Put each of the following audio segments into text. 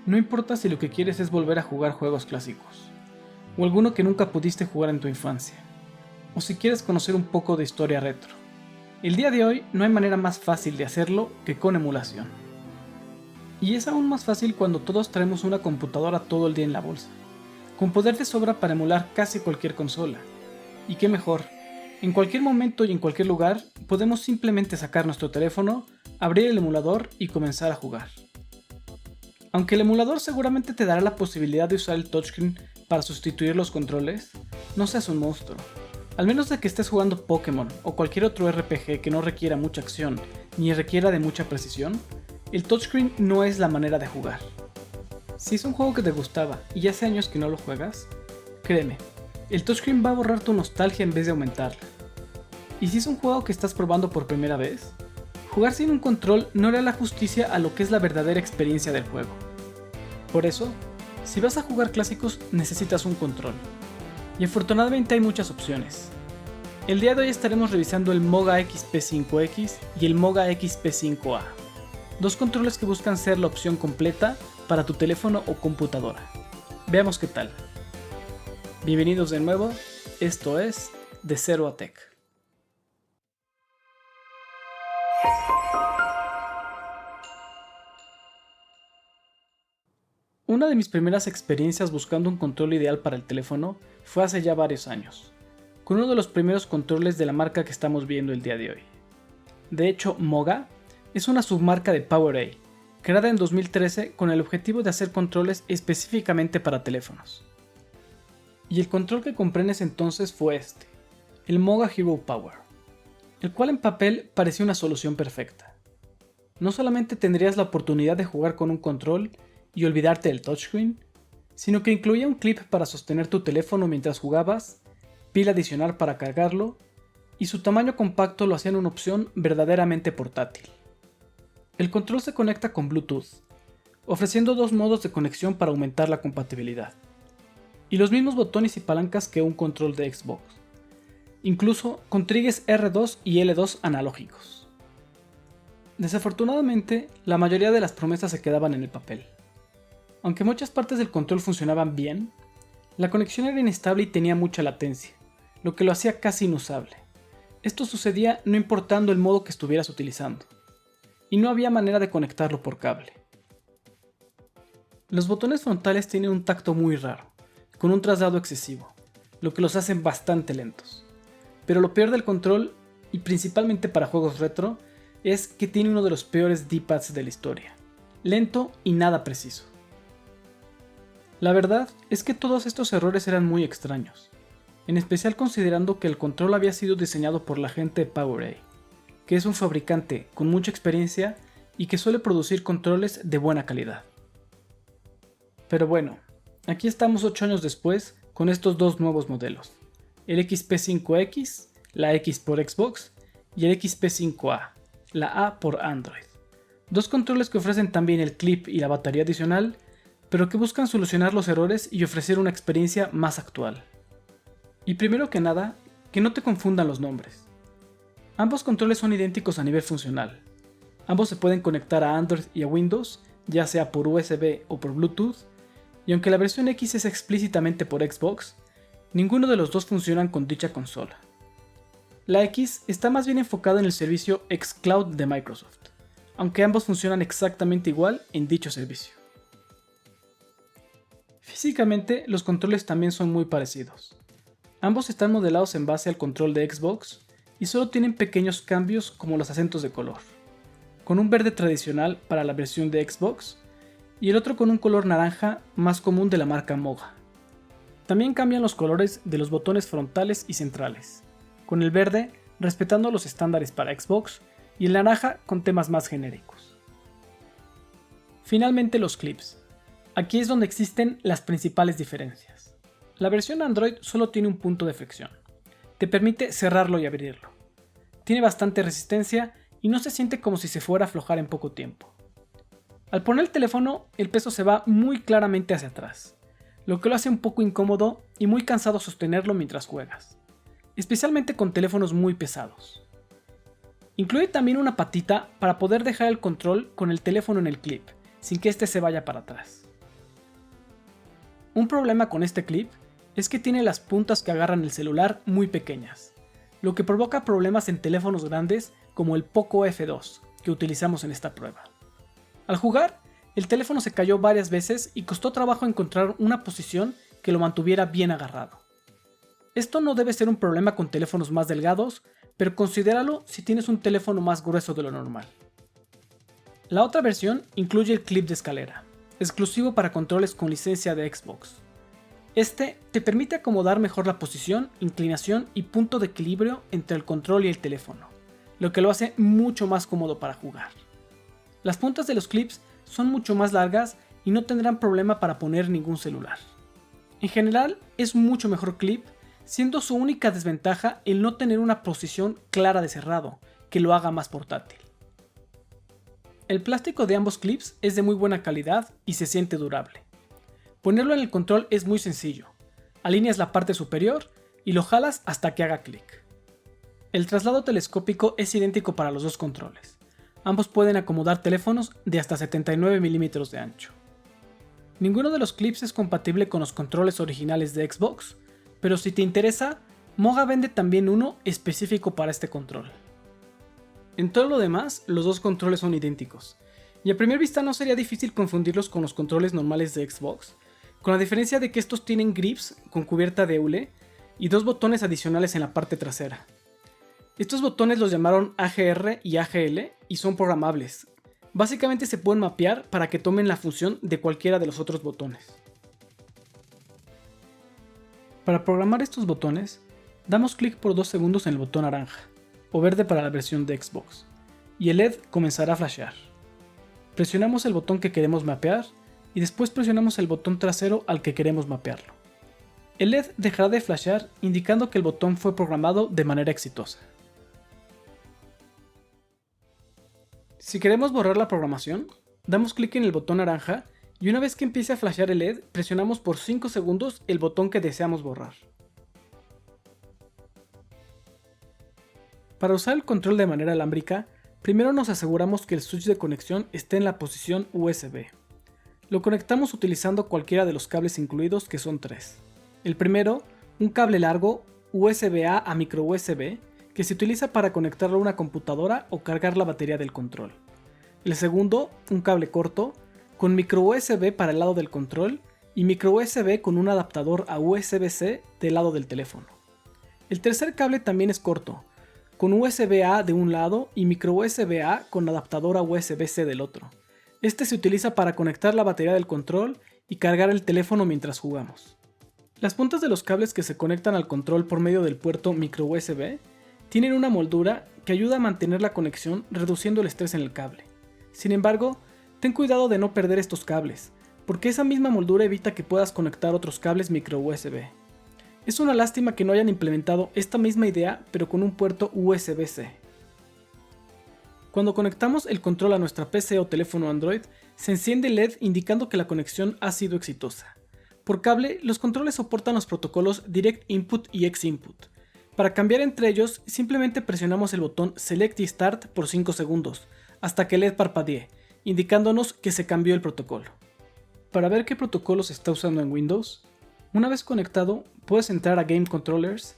No importa si lo que quieres es volver a jugar juegos clásicos, o alguno que nunca pudiste jugar en tu infancia, o si quieres conocer un poco de historia retro. El día de hoy no hay manera más fácil de hacerlo que con emulación. Y es aún más fácil cuando todos traemos una computadora todo el día en la bolsa, con poder de sobra para emular casi cualquier consola. Y qué mejor, en cualquier momento y en cualquier lugar podemos simplemente sacar nuestro teléfono, abrir el emulador y comenzar a jugar. Aunque el emulador seguramente te dará la posibilidad de usar el touchscreen para sustituir los controles, no seas un monstruo. Al menos de que estés jugando Pokémon o cualquier otro RPG que no requiera mucha acción ni requiera de mucha precisión, el touchscreen no es la manera de jugar. Si es un juego que te gustaba y hace años que no lo juegas, créeme, el touchscreen va a borrar tu nostalgia en vez de aumentarla. Y si es un juego que estás probando por primera vez, jugar sin un control no hará la justicia a lo que es la verdadera experiencia del juego. Por eso, si vas a jugar clásicos necesitas un control. Y afortunadamente hay muchas opciones. El día de hoy estaremos revisando el Moga XP5X y el Moga XP5A, dos controles que buscan ser la opción completa para tu teléfono o computadora. Veamos qué tal. Bienvenidos de nuevo, esto es De Cero a Tech. Una de mis primeras experiencias buscando un control ideal para el teléfono fue hace ya varios años, con uno de los primeros controles de la marca que estamos viendo el día de hoy. De hecho, Moga es una submarca de PowerA, creada en 2013 con el objetivo de hacer controles específicamente para teléfonos. Y el control que compré en ese entonces fue este, el Moga Hero Power, el cual en papel parecía una solución perfecta. No solamente tendrías la oportunidad de jugar con un control y olvidarte del touchscreen, sino que incluía un clip para sostener tu teléfono mientras jugabas, pila adicional para cargarlo, y su tamaño compacto lo hacían una opción verdaderamente portátil. El control se conecta con Bluetooth, ofreciendo dos modos de conexión para aumentar la compatibilidad, y los mismos botones y palancas que un control de Xbox, incluso con triggers R2 y L2 analógicos. Desafortunadamente, la mayoría de las promesas se quedaban en el papel. Aunque muchas partes del control funcionaban bien, la conexión era inestable y tenía mucha latencia, lo que lo hacía casi inusable. Esto sucedía no importando el modo que estuvieras utilizando, y no había manera de conectarlo por cable. Los botones frontales tienen un tacto muy raro, con un traslado excesivo, lo que los hace bastante lentos. Pero lo peor del control, y principalmente para juegos retro, es que tiene uno de los peores D-pads de la historia, lento y nada preciso. La verdad es que todos estos errores eran muy extraños, en especial considerando que el control había sido diseñado por la gente de PowerA, que es un fabricante con mucha experiencia y que suele producir controles de buena calidad. Pero bueno, aquí estamos 8 años después con estos dos nuevos modelos, el XP5X, la X por Xbox, y el XP5A, la A por Android. Dos controles que ofrecen también el clip y la batería adicional, pero que buscan solucionar los errores y ofrecer una experiencia más actual. Y primero que nada, que no te confundan los nombres. Ambos controles son idénticos a nivel funcional. Ambos se pueden conectar a Android y a Windows, ya sea por USB o por Bluetooth, y aunque la versión X es explícitamente por Xbox, ninguno de los dos funcionan con dicha consola. La X está más bien enfocada en el servicio xCloud de Microsoft, aunque ambos funcionan exactamente igual en dicho servicio. Físicamente, los controles también son muy parecidos. Ambos están modelados en base al control de Xbox y solo tienen pequeños cambios como los acentos de color, con un verde tradicional para la versión de Xbox y el otro con un color naranja más común de la marca Moga. También cambian los colores de los botones frontales y centrales, con el verde respetando los estándares para Xbox y el naranja con temas más genéricos. Finalmente los clips. Aquí es donde existen las principales diferencias. La versión Android solo tiene un punto de fricción. Te permite cerrarlo y abrirlo. Tiene bastante resistencia y no se siente como si se fuera a aflojar en poco tiempo. Al poner el teléfono, el peso se va muy claramente hacia atrás, lo que lo hace un poco incómodo y muy cansado sostenerlo mientras juegas, especialmente con teléfonos muy pesados. Incluye también una patita para poder dejar el control con el teléfono en el clip, sin que este se vaya para atrás. Un problema con este clip es que tiene las puntas que agarran el celular muy pequeñas, lo que provoca problemas en teléfonos grandes como el Poco F2 que utilizamos en esta prueba. Al jugar, el teléfono se cayó varias veces y costó trabajo encontrar una posición que lo mantuviera bien agarrado. Esto no debe ser un problema con teléfonos más delgados, pero considéralo si tienes un teléfono más grueso de lo normal. La otra versión incluye el clip de escalera, exclusivo para controles con licencia de Xbox. Este te permite acomodar mejor la posición, inclinación y punto de equilibrio entre el control y el teléfono, lo que lo hace mucho más cómodo para jugar. Las puntas de los clips son mucho más largas y no tendrán problema para poner ningún celular. En general, es mucho mejor clip, siendo su única desventaja el no tener una posición clara de cerrado, que lo haga más portátil. El plástico de ambos clips es de muy buena calidad y se siente durable. Ponerlo en el control es muy sencillo. Alineas la parte superior y lo jalas hasta que haga clic. El traslado telescópico es idéntico para los dos controles. Ambos pueden acomodar teléfonos de hasta 79 mm de ancho. Ninguno de los clips es compatible con los controles originales de Xbox, pero si te interesa, Moga vende también uno específico para este control. En todo lo demás, los dos controles son idénticos, y a primera vista no sería difícil confundirlos con los controles normales de Xbox, con la diferencia de que estos tienen grips con cubierta de hule y dos botones adicionales en la parte trasera. Estos botones los llamaron AGR y AGL y son programables. Básicamente se pueden mapear para que tomen la función de cualquiera de los otros botones. Para programar estos botones, damos clic por 2 segundos en el botón naranja, o verde para la versión de Xbox, y el LED comenzará a flashear. Presionamos el botón que queremos mapear y después presionamos el botón trasero al que queremos mapearlo. El LED dejará de flashear indicando que el botón fue programado de manera exitosa. Si queremos borrar la programación, damos clic en el botón naranja y una vez que empiece a flashear el LED, presionamos por 5 segundos el botón que deseamos borrar. Para usar el control de manera alámbrica, primero nos aseguramos que el switch de conexión esté en la posición USB. Lo conectamos utilizando cualquiera de los cables incluidos, que son 3. El primero, un cable largo USB-A a micro USB, que se utiliza para conectarlo a una computadora o cargar la batería del control. El segundo, un cable corto, con micro USB para el lado del control y micro USB con un adaptador a USB-C del lado del teléfono. El tercer cable también es corto, con USB-A de un lado y micro USB-A con adaptador a USB-C del otro. Este se utiliza para conectar la batería del control y cargar el teléfono mientras jugamos. Las puntas de los cables que se conectan al control por medio del puerto micro USB tienen una moldura que ayuda a mantener la conexión reduciendo el estrés en el cable. Sin embargo, ten cuidado de no perder estos cables, porque esa misma moldura evita que puedas conectar otros cables micro USB. Es una lástima que no hayan implementado esta misma idea pero con un puerto USB-C. Cuando conectamos el control a nuestra PC o teléfono Android, se enciende el LED indicando que la conexión ha sido exitosa. Por cable, los controles soportan los protocolos Direct Input y X Input. Para cambiar entre ellos, simplemente presionamos el botón Select y Start por 5 segundos, hasta que el LED parpadee, indicándonos que se cambió el protocolo. Para ver qué protocolo se está usando en Windows, una vez conectado, puedes entrar a Game Controllers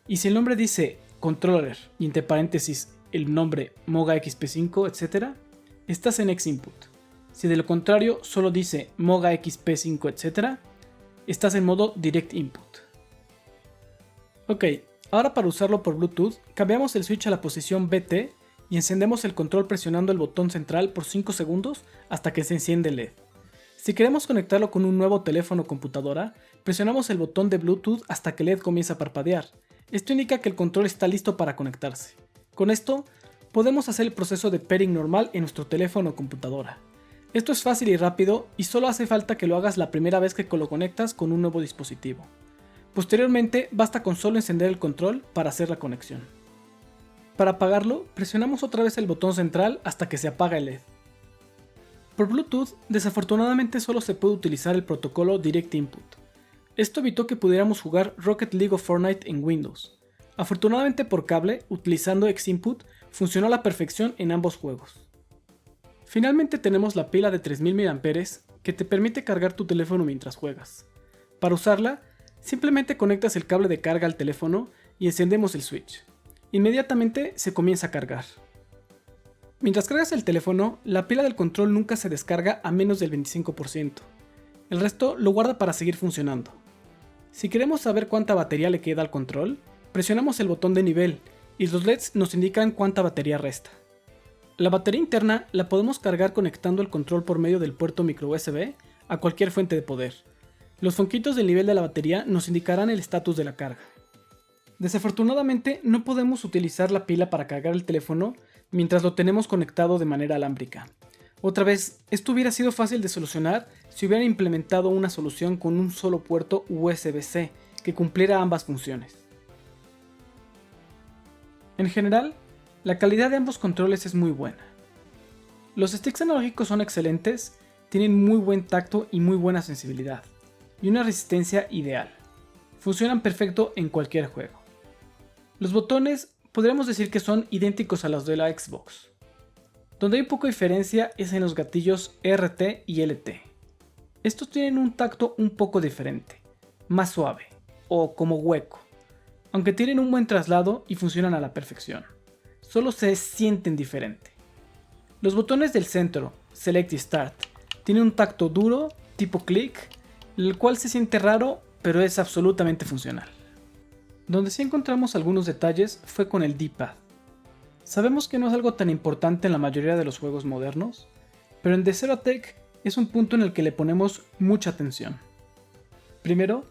y si el nombre dice Controller y entre paréntesis el nombre Moga XP5, etc., estás en X Input. Si de lo contrario solo dice Moga XP5, etc., estás en modo Direct Input. Ok, ahora para usarlo por Bluetooth, cambiamos el switch a la posición BT y encendemos el control presionando el botón central por 5 segundos hasta que se enciende el LED. Si queremos conectarlo con un nuevo teléfono o computadora, presionamos el botón de Bluetooth hasta que el LED comienza a parpadear. Esto indica que el control está listo para conectarse. Con esto, podemos hacer el proceso de pairing normal en nuestro teléfono o computadora. Esto es fácil y rápido y solo hace falta que lo hagas la primera vez que lo conectas con un nuevo dispositivo. Posteriormente, basta con solo encender el control para hacer la conexión. Para apagarlo, presionamos otra vez el botón central hasta que se apaga el LED. Por Bluetooth, desafortunadamente solo se puede utilizar el protocolo Direct Input. Esto evitó que pudiéramos jugar Rocket League o Fortnite en Windows. Afortunadamente por cable, utilizando X Input, funcionó a la perfección en ambos juegos. Finalmente tenemos la pila de 3000 mAh que te permite cargar tu teléfono mientras juegas. Para usarla, simplemente conectas el cable de carga al teléfono y encendemos el switch. Inmediatamente se comienza a cargar. Mientras cargas el teléfono, la pila del control nunca se descarga a menos del 25%. El resto lo guarda para seguir funcionando. Si queremos saber cuánta batería le queda al control, presionamos el botón de nivel y los LEDs nos indican cuánta batería resta. La batería interna la podemos cargar conectando el control por medio del puerto micro USB a cualquier fuente de poder. Los fonquitos del nivel de la batería nos indicarán el estatus de la carga. Desafortunadamente no podemos utilizar la pila para cargar el teléfono mientras lo tenemos conectado de manera alámbrica. Otra vez, esto hubiera sido fácil de solucionar si hubieran implementado una solución con un solo puerto USB-C que cumpliera ambas funciones. En general, la calidad de ambos controles es muy buena. Los sticks analógicos son excelentes, tienen muy buen tacto y muy buena sensibilidad, y una resistencia ideal. Funcionan perfecto en cualquier juego. Los botones podríamos decir que son idénticos a los de la Xbox. Donde hay poca diferencia es en los gatillos RT y LT. Estos tienen un tacto un poco diferente, más suave, o como hueco, aunque tienen un buen traslado y funcionan a la perfección. Solo se sienten diferente. Los botones del centro, Select y Start, tienen un tacto duro, tipo click, el cual se siente raro, pero es absolutamente funcional. Donde sí encontramos algunos detalles fue con el D-pad. Sabemos que no es algo tan importante en la mayoría de los juegos modernos, pero en DeSeroTech es un punto en el que le ponemos mucha atención. Primero,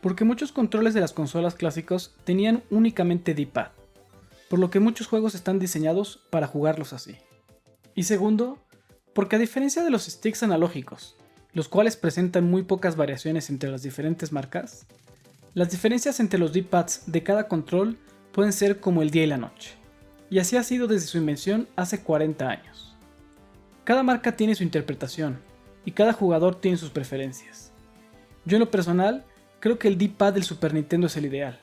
porque muchos controles de las consolas clásicos tenían únicamente D-pad, por lo que muchos juegos están diseñados para jugarlos así. Y segundo, porque a diferencia de los sticks analógicos, los cuales presentan muy pocas variaciones entre las diferentes marcas, las diferencias entre los D-pads de cada control pueden ser como el día y la noche, y así ha sido desde su invención hace 40 años. Cada marca tiene su interpretación, y cada jugador tiene sus preferencias. Yo en lo personal, creo que el D-pad del Super Nintendo es el ideal,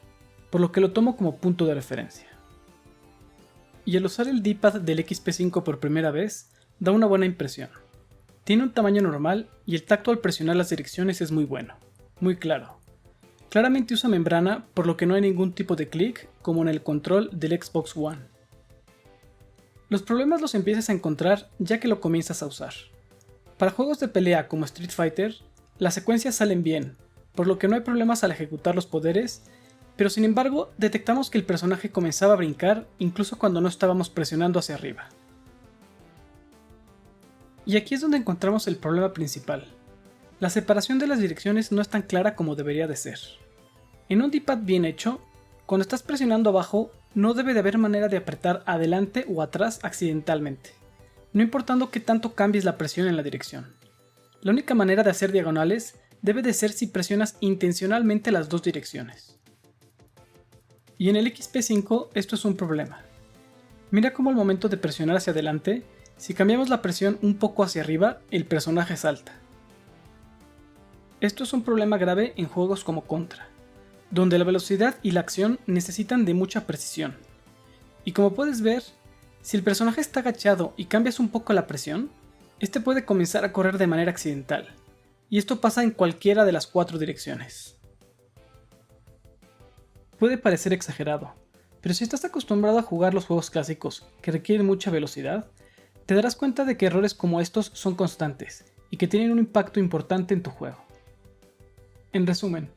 por lo que lo tomo como punto de referencia. Y al usar el D-pad del XP5 por primera vez, da una buena impresión. Tiene un tamaño normal y el tacto al presionar las direcciones es muy bueno, muy claro. Claramente usa membrana, por lo que no hay ningún tipo de clic como en el control del Xbox One. Los problemas los empiezas a encontrar ya que lo comienzas a usar. Para juegos de pelea como Street Fighter, las secuencias salen bien, por lo que no hay problemas al ejecutar los poderes, pero sin embargo detectamos que el personaje comenzaba a brincar incluso cuando no estábamos presionando hacia arriba. Y aquí es donde encontramos el problema principal. La separación de las direcciones no es tan clara como debería de ser. En un D-pad bien hecho, cuando estás presionando abajo, no debe de haber manera de apretar adelante o atrás accidentalmente, no importando qué tanto cambies la presión en la dirección. La única manera de hacer diagonales debe de ser si presionas intencionalmente las dos direcciones. Y en el XP5 esto es un problema. Mira cómo al momento de presionar hacia adelante, si cambiamos la presión un poco hacia arriba, el personaje salta. Esto es un problema grave en juegos como Contra, donde la velocidad y la acción necesitan de mucha precisión. Y como puedes ver, si el personaje está agachado y cambias un poco la presión, este puede comenzar a correr de manera accidental, y esto pasa en cualquiera de las 4 direcciones. Puede parecer exagerado, pero si estás acostumbrado a jugar los juegos clásicos que requieren mucha velocidad, te darás cuenta de que errores como estos son constantes y que tienen un impacto importante en tu juego. En resumen,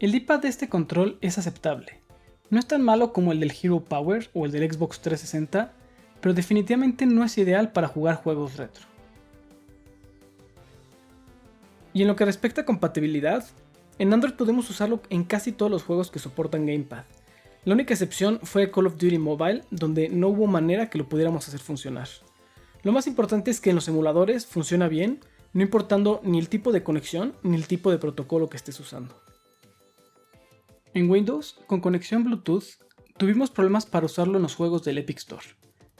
el D-pad de este control es aceptable. No es tan malo como el del Hero Power o el del Xbox 360, pero definitivamente no es ideal para jugar juegos retro. Y en lo que respecta a compatibilidad, en Android podemos usarlo en casi todos los juegos que soportan Gamepad. La única excepción fue Call of Duty Mobile, donde no hubo manera que lo pudiéramos hacer funcionar. Lo más importante es que en los emuladores funciona bien, no importando ni el tipo de conexión ni el tipo de protocolo que estés usando. En Windows, con conexión Bluetooth, tuvimos problemas para usarlo en los juegos del Epic Store,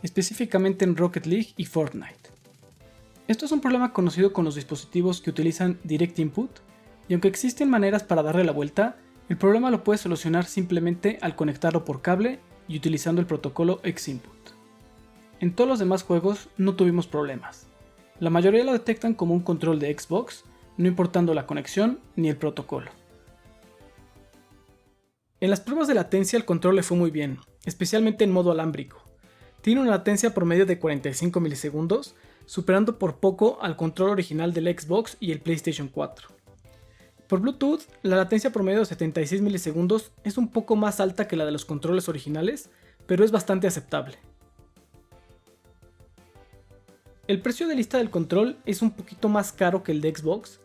específicamente en Rocket League y Fortnite. Esto es un problema conocido con los dispositivos que utilizan Direct Input, y aunque existen maneras para darle la vuelta, el problema lo puedes solucionar simplemente al conectarlo por cable y utilizando el protocolo Xinput. En todos los demás juegos no tuvimos problemas. La mayoría lo detectan como un control de Xbox, no importando la conexión ni el protocolo. En las pruebas de latencia el control le fue muy bien, especialmente en modo alámbrico. Tiene una latencia promedio de 45 milisegundos, superando por poco al control original del Xbox y el PlayStation 4. Por Bluetooth, la latencia promedio de 76 milisegundos es un poco más alta que la de los controles originales, pero es bastante aceptable. El precio de lista del control es un poquito más caro que el de Xbox,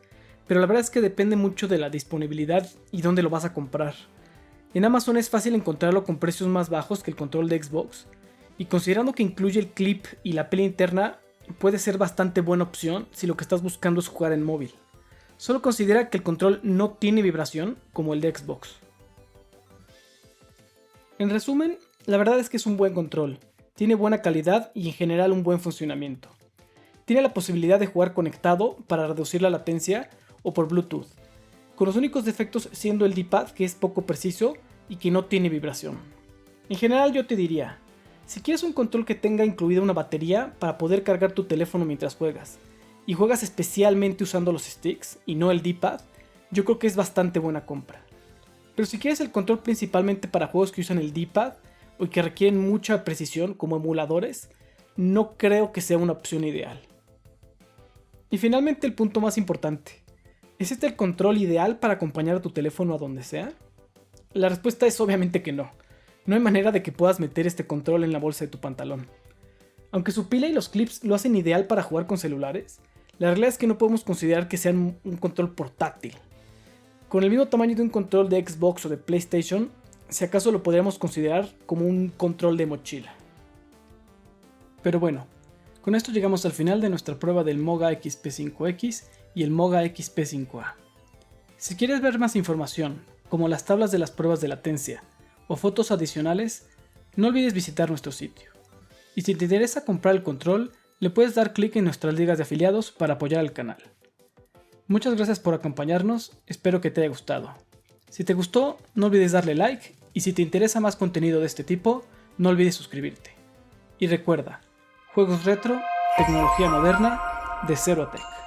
pero la verdad es que depende mucho de la disponibilidad y dónde lo vas a comprar. En Amazon es fácil encontrarlo con precios más bajos que el control de Xbox, y considerando que incluye el clip y la pila interna, puede ser bastante buena opción si lo que estás buscando es jugar en móvil. Solo considera que el control no tiene vibración como el de Xbox. En resumen, la verdad es que es un buen control, tiene buena calidad y en general un buen funcionamiento. Tiene la posibilidad de jugar conectado para reducir la latencia o por Bluetooth, con los únicos defectos siendo el D-pad, que es poco preciso y que no tiene vibración. En general yo te diría, si quieres un control que tenga incluida una batería para poder cargar tu teléfono mientras juegas, y juegas especialmente usando los sticks y no el D-pad, yo creo que es bastante buena compra. Pero si quieres el control principalmente para juegos que usan el D-pad o que requieren mucha precisión como emuladores, no creo que sea una opción ideal. Y finalmente el punto más importante, ¿es este el control ideal para acompañar a tu teléfono a donde sea? La respuesta es obviamente que no. No hay manera de que puedas meter este control en la bolsa de tu pantalón. Aunque su pila y los clips lo hacen ideal para jugar con celulares, la realidad es que no podemos considerar que sean un control portátil. Con el mismo tamaño de un control de Xbox o de PlayStation, si acaso lo podríamos considerar como un control de mochila. Pero bueno, con esto llegamos al final de nuestra prueba del Moga XP5X y el Moga XP5A. Si quieres ver más información, como las tablas de las pruebas de latencia o fotos adicionales, no olvides visitar nuestro sitio. Y si te interesa comprar el control, le puedes dar clic en nuestras ligas de afiliados para apoyar al canal. Muchas gracias por acompañarnos, espero que te haya gustado. Si te gustó, no olvides darle like y si te interesa más contenido de este tipo, no olvides suscribirte. Y recuerda, juegos retro, tecnología moderna, de Cero a Tech.